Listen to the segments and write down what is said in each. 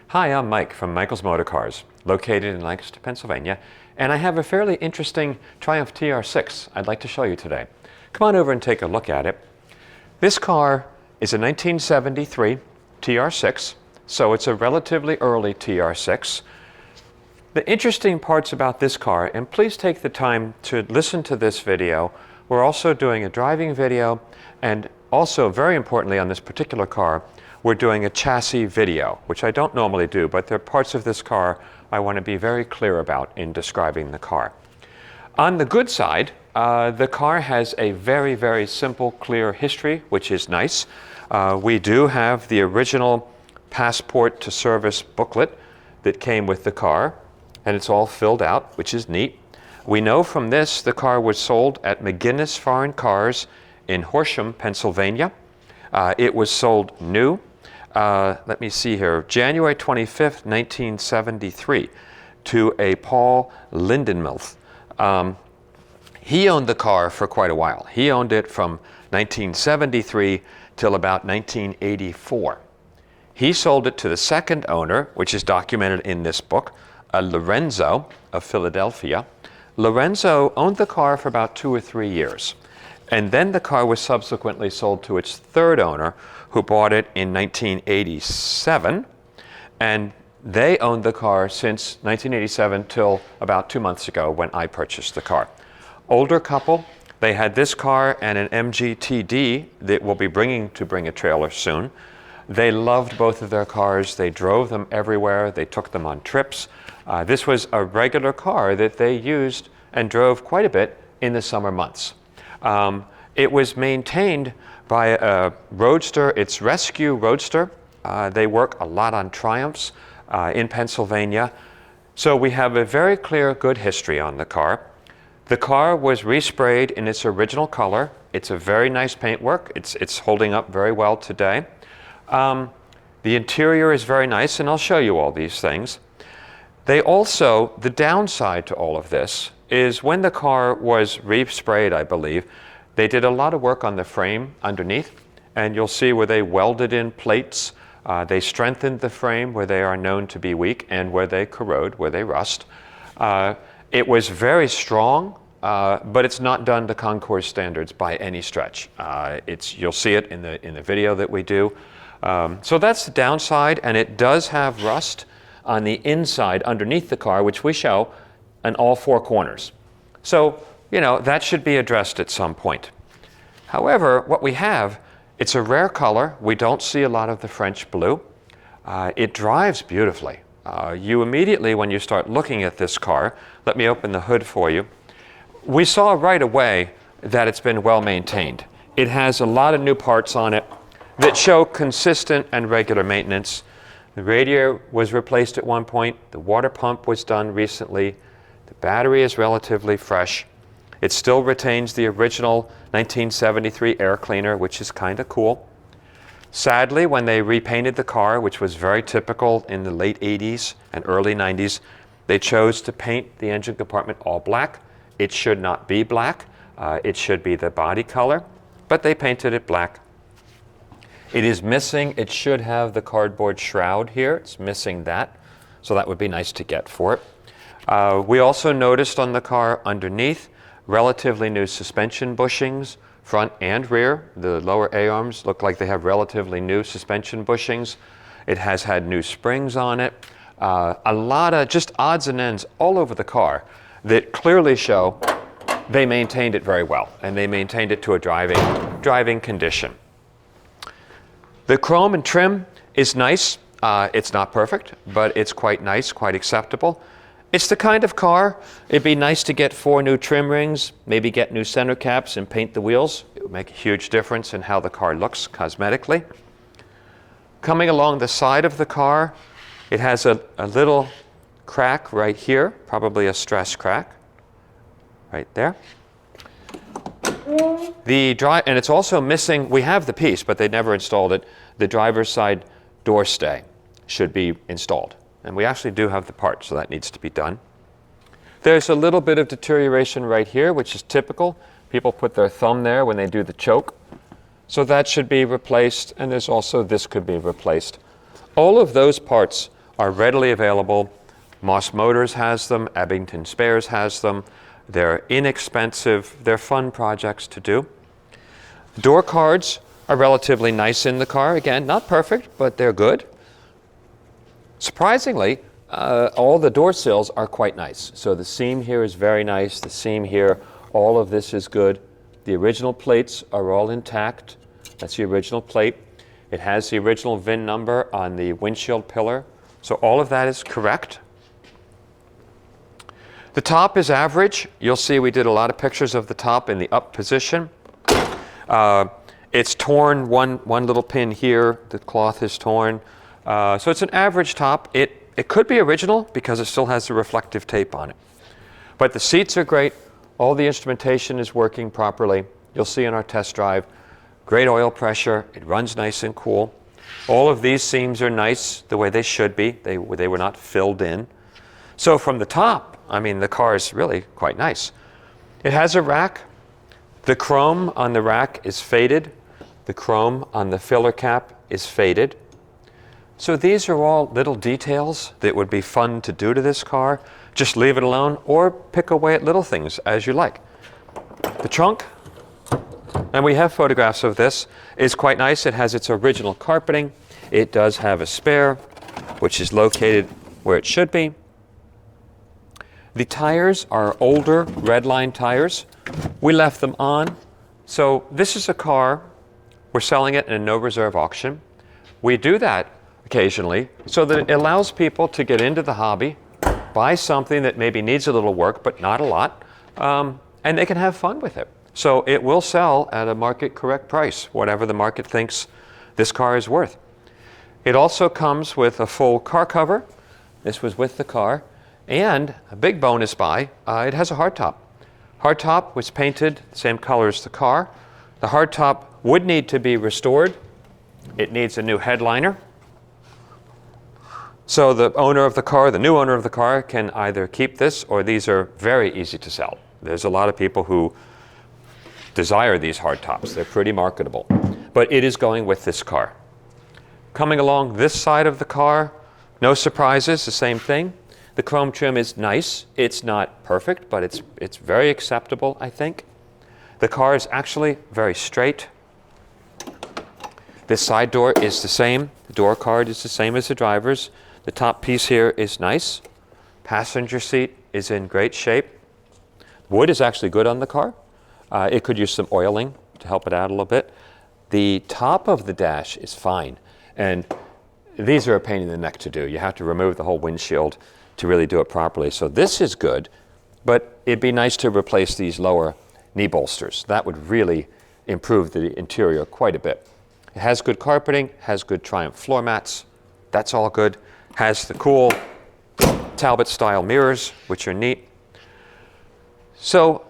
Hi, I'm Mike from Michael's Motor Cars, located in Lancaster, Pennsylvania, and I have a fairly interesting Triumph TR6 I'd like to show you today. Come on over and take a look at it. This car is a 1973 TR6, so it's a relatively early TR6. The interesting parts about this car, and please take the time to listen to this video, we're also doing a driving video, and also very importantly on this particular car, we're doing a chassis video, which I don't normally do, but there are parts of this car I want to be very clear about in describing the car. On the good side, the car has a very, very simple, clear history, which is nice. We do have the original passport to service booklet that came with the car, and it's all filled out, which is neat. We know from this the car was sold at McGinnis Foreign Cars in Horsham, Pennsylvania. It was sold new. Let me see here, January 25th, 1973, to a Paul Lindenmuth. He owned the car for quite a while. He owned it from 1973 till about 1984. He sold it to the second owner, which is documented in this book, Lorenzo of Philadelphia. Lorenzo owned the car for about 2 or 3 years. And then the car was subsequently sold to its third owner, who bought it in 1987. And they owned the car since 1987 till about 2 months ago when I purchased the car. Older couple, they had this car and an MGTD that we'll be bringing to Bring a Trailer soon. They loved both of their cars. They drove them everywhere. They took them on trips. This was a regular car that they used and drove quite a bit in the summer months. It was maintained by a Roadster. It's Rescue Roadster. They work a lot on Triumphs in Pennsylvania. So we have a very clear, good history on the car. The car was resprayed in its original color. It's a very nice paintwork. It's holding up very well today. The interior is very nice, and I'll show you all these things. They also, the downside to all of this is when the car was resprayed, I believe, they did a lot of work on the frame underneath, and you'll see where they welded in plates. They strengthened the frame where they are known to be weak and where they corrode, where they rust. It was very strong, but it's not done to Concours standards by any stretch. You'll see it in the video that we do. So that's the downside, and it does have rust on the inside underneath the car, which we show in all 4 corners. So, you know, that should be addressed at some point. However, what we have, it's a rare color. We don't see a lot of the French blue. It drives beautifully. You immediately, when you start looking at this car, let me open the hood for you, we saw right away that it's been well maintained. It has a lot of new parts on it that show consistent and regular maintenance. The radiator was replaced at one point. The water pump was done recently. The battery is relatively fresh. It still retains the original 1973 air cleaner, which is kind of cool. Sadly, when they repainted the car, which was very typical in the late 80s and early 90s, they chose to paint the engine compartment all black. It should not be black. It should be the body color, but they painted it black. It is missing, it should have the cardboard shroud here. It's missing that, so that would be nice to get for it. We also noticed on the car underneath relatively new suspension bushings, front and rear. The lower A-arms look like they have relatively new suspension bushings. It has had new springs on it. A lot of just odds and ends all over the car that clearly show they maintained it very well, and they maintained it to a driving condition. The chrome and trim is nice. It's not perfect, but it's quite nice, quite acceptable. It's the kind of car, it'd be nice to get 4 new trim rings, maybe get new center caps and paint the wheels. It would make a huge difference in how the car looks cosmetically. Coming along the side of the car, it has a little crack right here, probably a stress crack, right there. And it's also missing, we have the piece, but they never installed it, the driver's side door stay should be installed. And we actually do have the part, so that needs to be done. There's a little bit of deterioration right here, which is typical. People put their thumb there when they do the choke. So that should be replaced, and there's also this could be replaced. All of those parts are readily available. Moss Motors has them, Ebbington Spares has them. They're inexpensive, they're fun projects to do. Door cards are relatively nice in the car. Again, not perfect, but they're good. Surprisingly, all the door sills are quite nice. So the seam here is very nice, the seam here, all of this is good. The original plates are all intact. That's the original plate. It has the original VIN number on the windshield pillar. So all of that is correct. The top is average. You'll see we did a lot of pictures of the top in the up position. It's torn, one little pin here. The cloth is torn. So it's an average top. It could be original because it still has the reflective tape on it. But the seats are great. All the instrumentation is working properly. You'll see in our test drive. Great oil pressure. It runs nice and cool. All of these seams are nice the way they should be. They were not filled in. So from the top, I mean, the car is really quite nice. It has a rack. The chrome on the rack is faded. The chrome on the filler cap is faded. So these are all little details that would be fun to do to this car. Just leave it alone or pick away at little things as you like. The trunk, and we have photographs of this, is quite nice. It has its original carpeting. It does have a spare, which is located where it should be. The tires are older Redline tires. We left them on. So this is a car, we're selling it in a no reserve auction. We do that occasionally so that it allows people to get into the hobby, buy something that maybe needs a little work but not a lot, and they can have fun with it. So it will sell at a market correct price, whatever the market thinks this car is worth. It also comes with a full car cover. This was with the car. And a big bonus buy, it has a hardtop. Hardtop was painted the same color as the car. The hardtop would need to be restored. It needs a new headliner. So the owner of the car, the new owner of the car, can either keep this or these are very easy to sell. There's a lot of people who desire these hardtops. They're pretty marketable. But it is going with this car. Coming along this side of the car, no surprises, the same thing. The chrome trim is nice. It's not perfect, but it's very acceptable, I think. The car is actually very straight. This side door is the same. The door card is the same as the driver's. The top piece here is nice. Passenger seat is in great shape. Wood is actually good on the car. It could use some oiling to help it out a little bit. The top of the dash is fine. And these are a pain in the neck to do. You have to remove the whole windshield to really do it properly. So this is good, but it'd be nice to replace these lower knee bolsters. That would really improve the interior quite a bit. It has good carpeting, has good Triumph floor mats. That's all good. Has the cool Talbot style mirrors, which are neat. So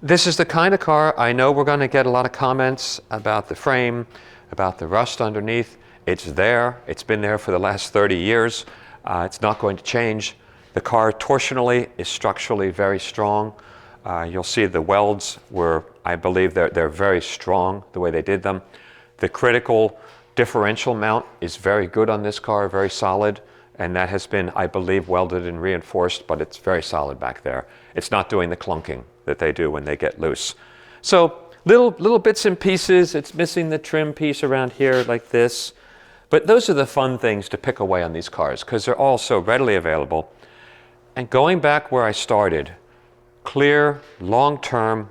this is the kind of car, I know we're going to get a lot of comments about the frame, about the rust underneath. It's there. It's been there for the last 30 years. It's not going to change. The car torsionally is structurally very strong. You'll see the welds were, I believe they're very strong the way they did them. The critical differential mount is very good on this car, very solid, and that has been, I believe, welded and reinforced, but it's very solid back there. It's not doing the clunking that they do when they get loose. So little bits and pieces. It's missing the trim piece around here like this. But those are the fun things to pick away on these cars because they're all so readily available. And going back where I started, clear, long-term,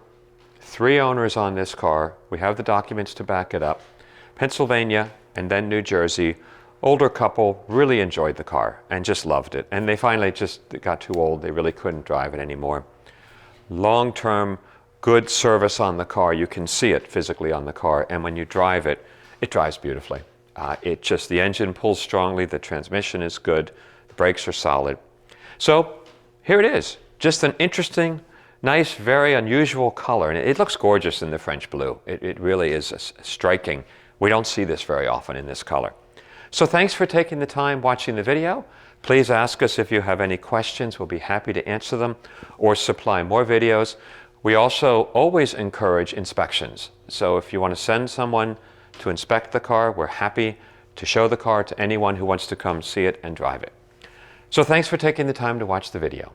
3 owners on this car. We have the documents to back it up. Pennsylvania and then New Jersey. Older couple really enjoyed the car and just loved it. And they finally just got too old. They really couldn't drive it anymore. Long-term, good service on the car. You can see it physically on the car. And when you drive it, it drives beautifully. The engine pulls strongly. The transmission is good. The brakes are solid. So here it is. Just an interesting, nice, very unusual color. And it looks gorgeous in the French blue. It really is striking. We don't see this very often in this color. So thanks for taking the time watching the video. Please ask us if you have any questions. We'll be happy to answer them or supply more videos. We also always encourage inspections. So if you want to send someone to inspect the car, we're happy to show the car to anyone who wants to come see it and drive it. So thanks for taking the time to watch the video.